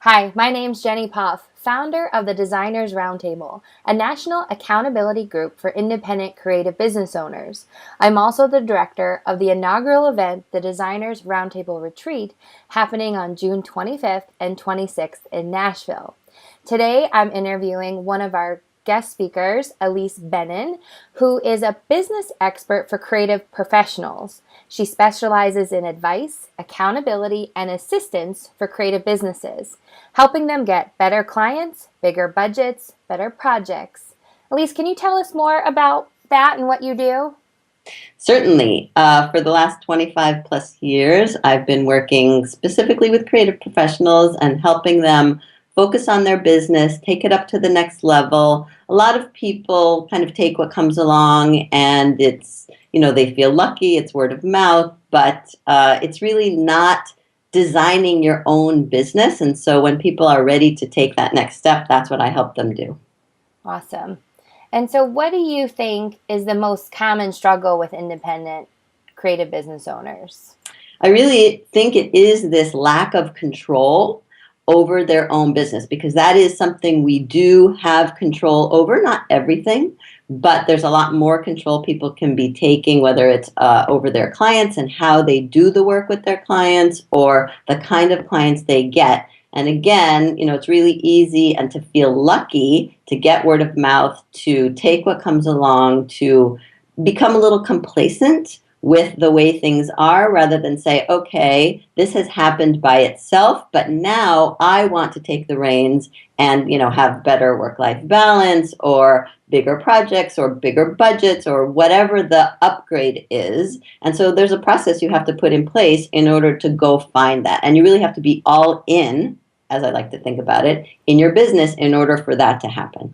Hi, my name's Jenny Poff, founder of the Designers Roundtable, a national accountability group for independent creative business owners. I'm also the director of the inaugural event, the Designers Roundtable Retreat, happening on June 25th and 26th in Nashville. Today, I'm interviewing one of our guest speakers, Ilise Benun, who is a business expert for creative professionals. She specializes in advice, accountability, and assistance for creative businesses, helping them get better clients, bigger budgets, better projects. Ilise, can you tell us more about that and what you do? Certainly. For the last 25 plus years, I've been working specifically with creative professionals and helping them focus on their business, take it up to the next level. A lot of people kind of take what comes along and they feel lucky, it's word of mouth, but it's really not designing your own business. And so when people are ready to take that next step, that's what I help them do. Awesome. And so, what do you think is the most common struggle with independent creative business owners? I really think it is this lack of control over their own business, because that is something we do have control over. Not everything, but there's a lot more control people can be taking, whether it's over their clients and how they do the work with their clients or the kind of clients they get. And again, it's really easy and to feel lucky to get word of mouth, to take what comes along, to become a little complacent with the way things are rather than say, okay, this has happened by itself, but now I want to take the reins and, have better work-life balance or bigger projects or bigger budgets or whatever the upgrade is. And so there's a process you have to put in place in order to go find that. And you really have to be all in, as I like to think about it, in your business in order for that to happen.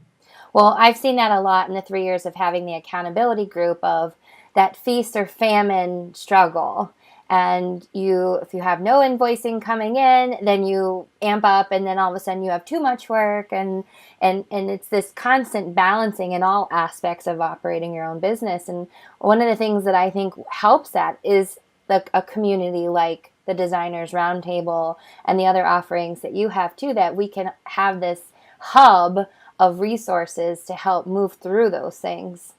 Well, I've seen that a lot in the 3 years of having the accountability group of that feast or famine struggle. And if you have no invoicing coming in, then you amp up, and then all of a sudden you have too much work, and it's this constant balancing in all aspects of operating your own business. And one of the things that I think helps that is a community like the Designers Roundtable and the other offerings that you have too, that we can have this hub of resources to help move through those things.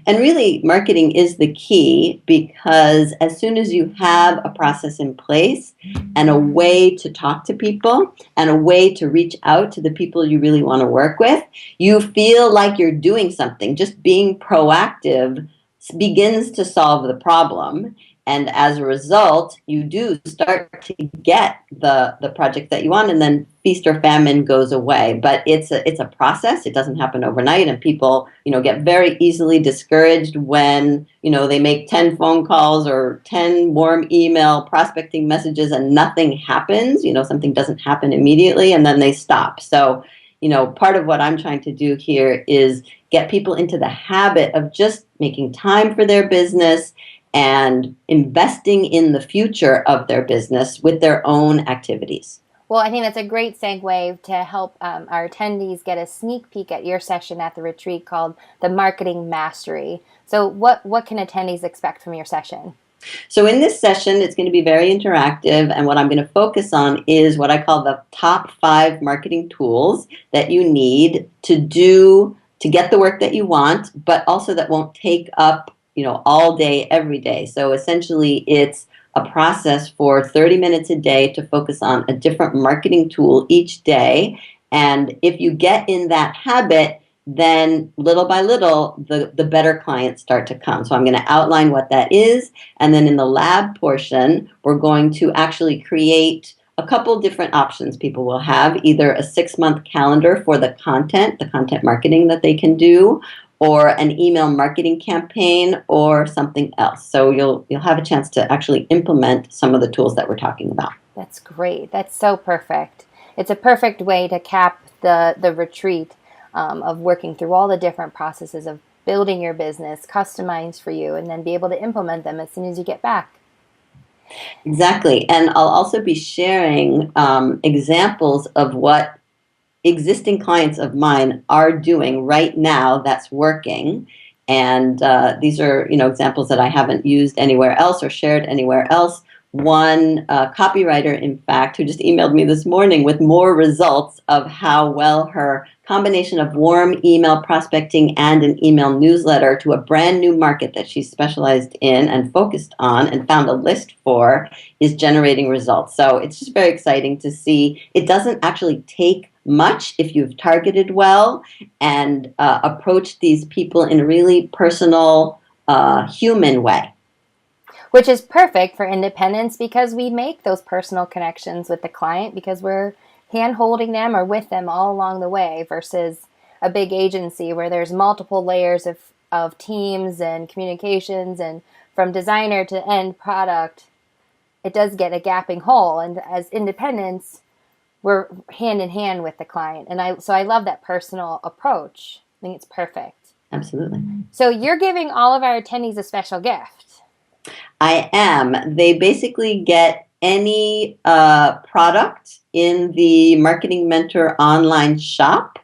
And really, marketing is the key, because as soon as you have a process in place and a way to talk to people and a way to reach out to the people you really want to work with, you feel like you're doing something. Just being proactive begins to solve the problem. And as a result, you do start to get the project that you want, and then feast or famine goes away. But it's a process. It doesn't happen overnight, and people, get very easily discouraged when, they make 10 phone calls or 10 warm email prospecting messages and nothing happens. Something doesn't happen immediately, and then they stop. So, part of what I'm trying to do here is get people into the habit of just making time for their business and investing in the future of their business with their own activities. Well, I think that's a great segue to help our attendees get a sneak peek at your session at the retreat called the Marketing Mastery. So what can attendees expect from your session? So in this session, it's going to be very interactive, and what I'm going to focus on is what I call the top 5 marketing tools that you need to do to get the work that you want, but also that won't take up all day, every day. So essentially, it's a process for 30 minutes a day to focus on a different marketing tool each day. And if you get in that habit, then little by little, the better clients start to come. So I'm going to outline what that is. And then in the lab portion, we're going to actually create a couple different options. People will have either a 6-month calendar for the content marketing that they can do, or an email marketing campaign, or something else. So you'll have a chance to actually implement some of the tools that we're talking about. That's great. That's so perfect. It's a perfect way to cap the retreat of working through all the different processes of building your business, customized for you, and then be able to implement them as soon as you get back. Exactly. And I'll also be sharing examples of what existing clients of mine are doing right now that's working. And these are, examples that I haven't used anywhere else or shared anywhere else, one copywriter, in fact, who just emailed me this morning with more results of how well her combination of warm email prospecting and an email newsletter to a brand new market that she's specialized in and focused on and found a list for is generating results. So it's just very exciting to see. It doesn't actually take much if you've targeted well and approached these people in a really personal, human way. Which is perfect for independents because we make those personal connections with the client because we're hand holding them or with them all along the way versus a big agency where there's multiple layers of teams and communications, and from designer to end product, it does get a gapping hole. And as independents, we're hand in hand with the client. And I love that personal approach. I think it's perfect. Absolutely. So you're giving all of our attendees a special gift. I am. They basically get any product in the Marketing Mentor online shop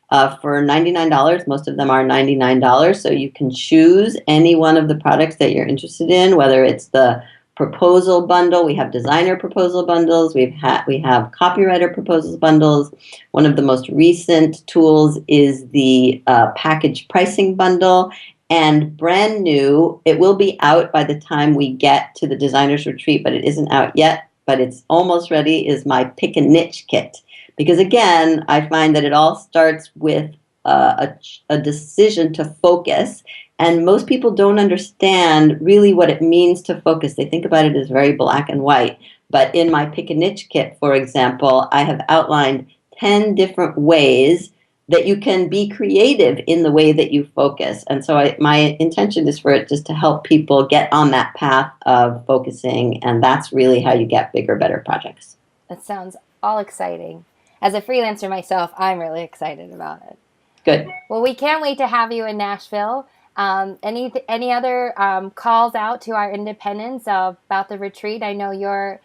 for $99. Most of them are $99. So you can choose any one of the products that you're interested in, whether it's the proposal bundle. We have designer proposal bundles. We have copywriter proposal bundles. One of the most recent tools is the package pricing bundle. And brand new, it will be out by the time we get to the Designers Retreat, but it isn't out yet, but it's almost ready, is my Pick a Niche kit. Because again, I find that it all starts with a decision to focus. And most people don't understand really what it means to focus. They think about it as very black and white. But in my Pick a Niche kit, for example, I have outlined 10 different ways that you can be creative in the way that you focus. And so my intention is for it just to help people get on that path of focusing. And that's really how you get bigger, better projects. That sounds all exciting. As a freelancer myself, I'm really excited about it. Good. Well, we can't wait to have you in Nashville. Any other calls out to our independents about the retreat? I know you're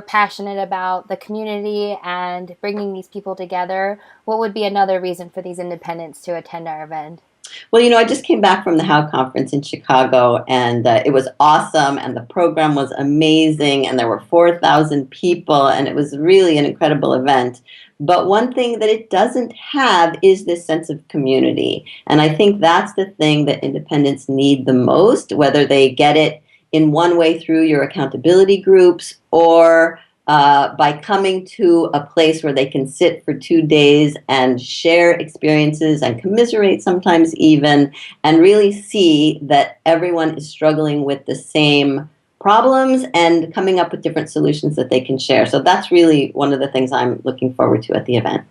passionate about the community and bringing these people together. What would be another reason for these independents to attend our event? Well, I just came back from the How Conference in Chicago, and it was awesome, and the program was amazing, and there were 4,000 people, and it was really an incredible event. But one thing that it doesn't have is this sense of community, and I think that's the thing that independents need the most, whether they get it in one way through your accountability groups or by coming to a place where they can sit for 2 days and share experiences and commiserate sometimes even, and really see that everyone is struggling with the same problems and coming up with different solutions that they can share. So that's really one of the things I'm looking forward to at the event.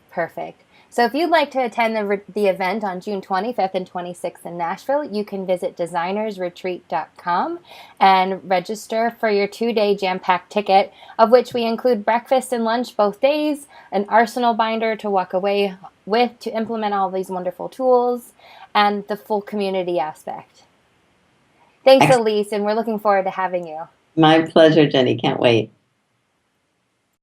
Perfect. So if you'd like to attend the event on June 25th and 26th in Nashville, you can visit designersretreat.com and register for your 2-day jam-packed ticket, of which we include breakfast and lunch both days, an arsenal binder to walk away with to implement all these wonderful tools, and the full community aspect. Thanks, Ilise, and we're looking forward to having you. My pleasure, Jenny. Can't wait.